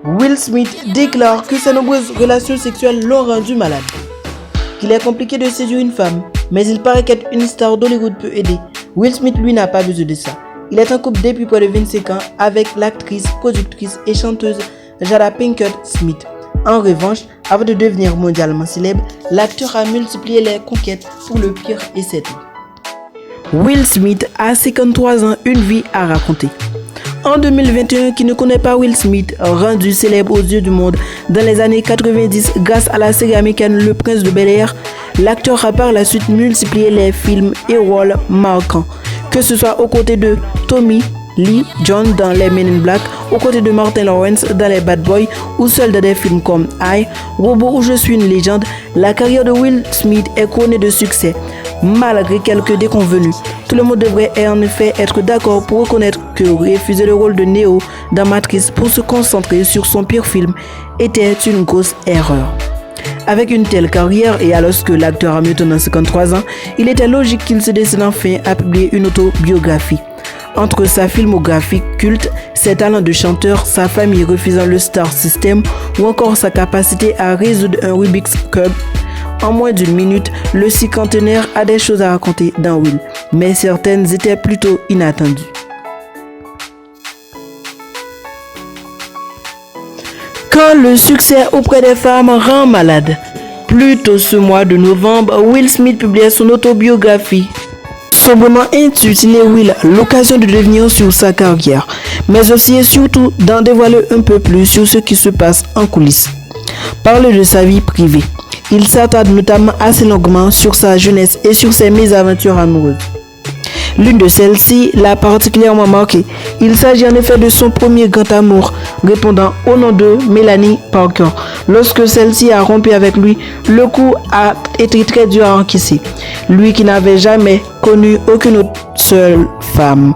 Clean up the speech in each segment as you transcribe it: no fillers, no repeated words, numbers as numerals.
Will Smith déclare que ses nombreuses relations sexuelles l'ont rendu malade. Qu'il est compliqué de séduire une femme, mais il paraît qu'être une star d'Hollywood peut aider. Will Smith, lui, n'a pas besoin de ça. Il est en couple depuis près de 25 ans avec l'actrice, productrice et chanteuse Jada Pinkett Smith. En revanche, avant de devenir mondialement célèbre, l'acteur a multiplié les conquêtes pour le pire et c'est tout. Will Smith a 53 ans, une vie à raconter. En 2021, qui ne connaît pas Will Smith, rendu célèbre aux yeux du monde dans les années 90 grâce à la série américaine Le Prince de Bel-Air, l'acteur a par la suite multiplié les films et rôles marquants, que ce soit aux côtés de Tommy Lee Jones dans les Men in Black, aux côtés de Martin Lawrence dans les Bad Boys ou seul dans des films comme I, Robot ou Je suis une légende. La carrière de Will Smith est couronnée de succès, malgré quelques déconvenues. Tout le monde devrait en effet être d'accord pour reconnaître que refuser le rôle de Neo dans Matrix pour se concentrer sur son pire film était une grosse erreur. Avec une telle carrière et alors que l'acteur a maintenant 53 ans, il était logique qu'il se décide enfin à publier une autobiographie. Entre sa filmographie culte, ses talents de chanteur, sa famille refusant le star system ou encore sa capacité à résoudre un Rubik's Cube, en moins d'une minute, le cinquantenaire a des choses à raconter dans Will, mais certaines étaient plutôt inattendues. Quand le succès auprès des femmes rend malade. Plus tôt ce mois de novembre, Will Smith publiait son autobiographie. Sobrement intitulé Will, l'occasion de devenir sur sa carrière, mais aussi et surtout d'en dévoiler un peu plus sur ce qui se passe en coulisses. Parle de sa vie privée. Il s'attarde notamment assez longuement sur sa jeunesse et sur ses mésaventures amoureuses. L'une de celles-ci l'a particulièrement marqué. Il s'agit en effet de son premier grand amour, répondant au nom de Melanie Parker. Lorsque celle-ci a rompu avec lui, le coup a été très dur à encaisser. Lui qui n'avait jamais connu aucune autre seule femme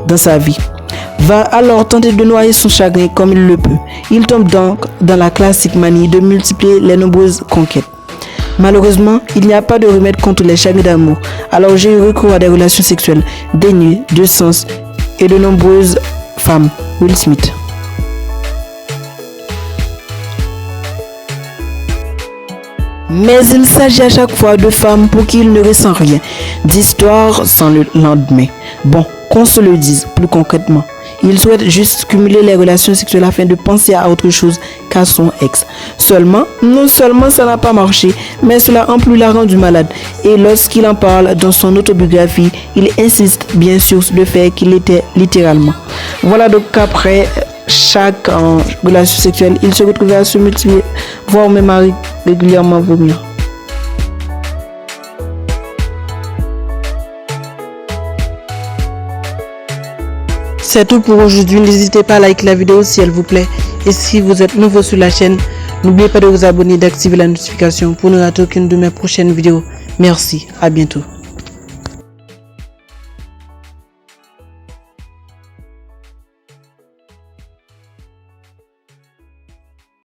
dans sa vie va alors tenter de noyer son chagrin comme il le peut. Il tombe donc dans la classique manie de multiplier les nombreuses conquêtes. Malheureusement, il n'y a pas de remède contre les chagrins d'amour, alors j'ai eu recours à des relations sexuelles dénuées de sens et de nombreuses femmes. Will Smith. Mais il s'agit à chaque fois de femmes pour qui il ne ressent rien, d'histoires sans le lendemain. Bon, qu'on se le dise plus concrètement. Il souhaite juste cumuler les relations sexuelles afin de penser à autre chose qu'à son ex. Seulement, non seulement ça n'a pas marché, mais cela en plus l'a rendu malade. Et lorsqu'il en parle dans son autobiographie, il insiste bien sur le fait qu'il était littéralement. Voilà donc qu'après chaque relation sexuelle, il se retrouvait à se multiplier, voire même à régulièrement vomir. C'est tout pour aujourd'hui, n'hésitez pas à liker la vidéo si elle vous plaît et si vous êtes nouveau sur la chaîne, n'oubliez pas de vous abonner et d'activer la notification pour ne rater aucune de mes prochaines vidéos. Merci, à bientôt.